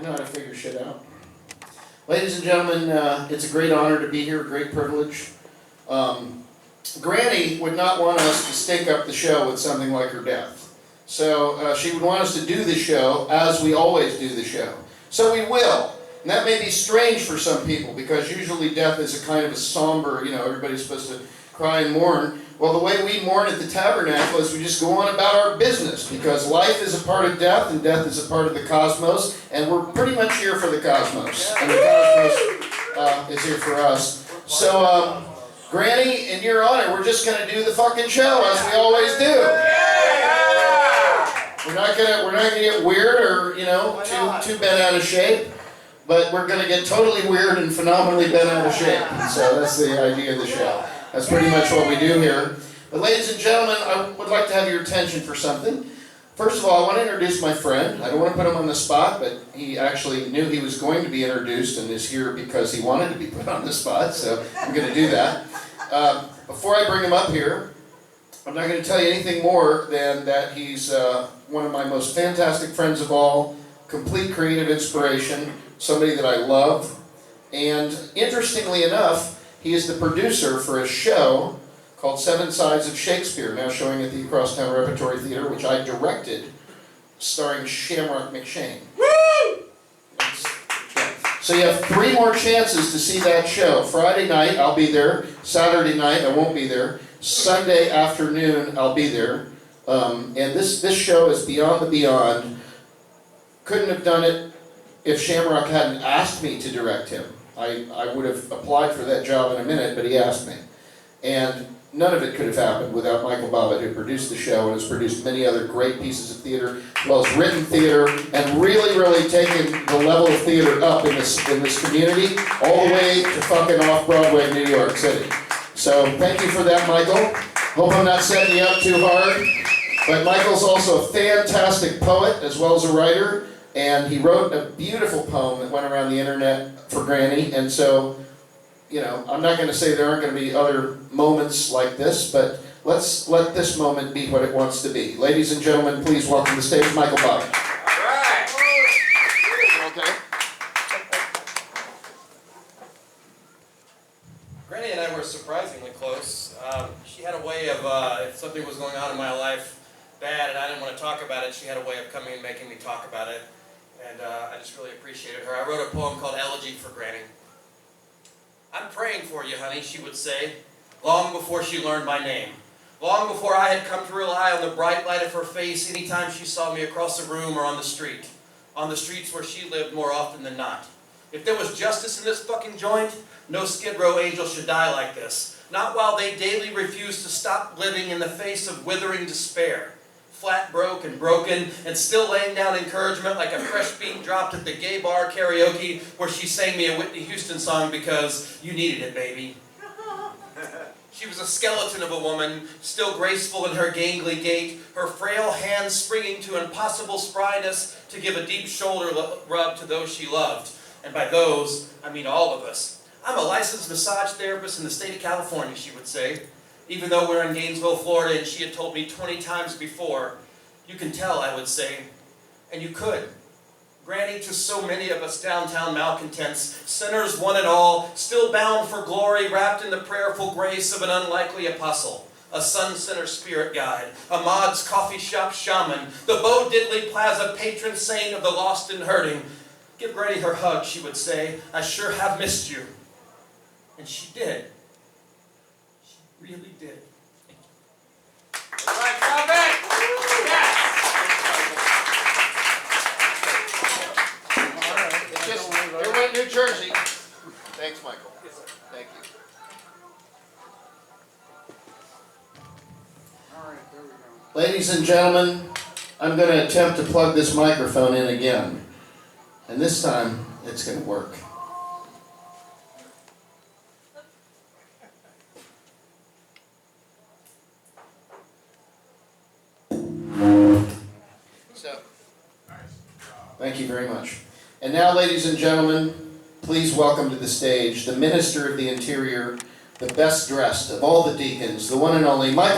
I know how to figure shit out. Ladies and gentlemen, it's a great honor to be here, a great privilege. Granny would not want us to stink up the show with something like her death. So she would want us to do the show as we always do the show. So we will. And that may be strange for some people because usually death is a kind of a somber, everybody's supposed to cry and mourn. Well, the way we mourn at the Tabernacle is we just go on about our business because life is a part of death and death is a part of the cosmos, and we're pretty much here for the cosmos. And the cosmos is here for us. So, Granny, in your honor, we're just going to do the fucking show as we always do. We're not gonna get weird or too bent out of shape, but we're gonna get totally weird and phenomenally bent out of shape. So that's the idea of the show. That's pretty much what we do here. But ladies and gentlemen, I would like to have your attention for something. First of all, I want to introduce my friend. I don't want to put him on the spot, but he actually knew he was going to be introduced and is here because he wanted to be put on the spot, so I'm going to do that. Before I bring him up here, I'm not going to tell you anything more than that he's one of my most fantastic friends of all, complete creative inspiration, somebody that I love, and interestingly enough, he is the producer for a show called 7 Sides of Shakespeare, now showing at the Crosstown Repertory Theater, which I directed, starring Shamrock McShane. Woo! So you have 3 more chances to see that show. Friday night, I'll be there. Saturday night, I won't be there. Sunday afternoon, I'll be there. And this show is beyond the beyond. Couldn't have done it if Shamrock hadn't asked me to direct him. I would have applied for that job in a minute, but he asked me. And none of it could have happened without Michael Bobbitt, who produced the show and has produced many other great pieces of theater, as well as written theater, and really, really taken the level of theater up in this community, all the way to fucking off-Broadway, New York City. So thank you for that, Michael. Hope I'm not setting you up too hard. But Michael's also a fantastic poet as well as a writer, and he wrote a beautiful poem that went around the internet for Granny, and so, I'm not going to say there aren't going to be other moments like this, but let's let this moment be what it wants to be. Ladies and gentlemen, please welcome to the stage Michael Bobbitt. All right. Okay. Granny and I were surprisingly close. She had a way of, if something was going on in my life bad and I didn't want to talk about it, she had a way of coming and making me talk about it. And I just really appreciated her. I wrote a poem called Elegy for Granny. I'm praying for you, honey, she would say, long before she learned my name. Long before I had come to rely on the bright light of her face anytime she saw me across the room or on the street. On the streets where she lived more often than not. If there was justice in this fucking joint, no Skid Row angel should die like this. Not while they daily refuse to stop living in the face of withering despair. Flat broke and broken, and still laying down encouragement like a fresh beat dropped at the gay bar karaoke where she sang me a Whitney Houston song because you needed it, baby. She was a skeleton of a woman, still graceful in her gangly gait, her frail hands springing to impossible spryness to give a deep shoulder rub to those she loved. And by those, I mean all of us. I'm a licensed massage therapist in the state of California, she would say. Even though we're in Gainesville, Florida, and she had told me 20 times before, you can tell, I would say, and you could. Granny, to so many of us downtown malcontents, sinners one and all, still bound for glory, wrapped in the prayerful grace of an unlikely apostle, a sun center spirit guide, a mod's coffee shop shaman, the Bo Diddley Plaza patron saint of the lost and hurting. Give Granny her hug, she would say. I sure have missed you. And she did. Really did. All right, Bobbitt! Yes! All right. It's just, here went New Jersey. Thanks, Michael. Yes, sir. Thank you. All right, there we go. Ladies and gentlemen, I'm going to attempt to plug this microphone in again. And this time, it's going to work. Thank you very much. And now, ladies and gentlemen, please welcome to the stage the Minister of the Interior, the best dressed of all the deacons, the one and only Michael.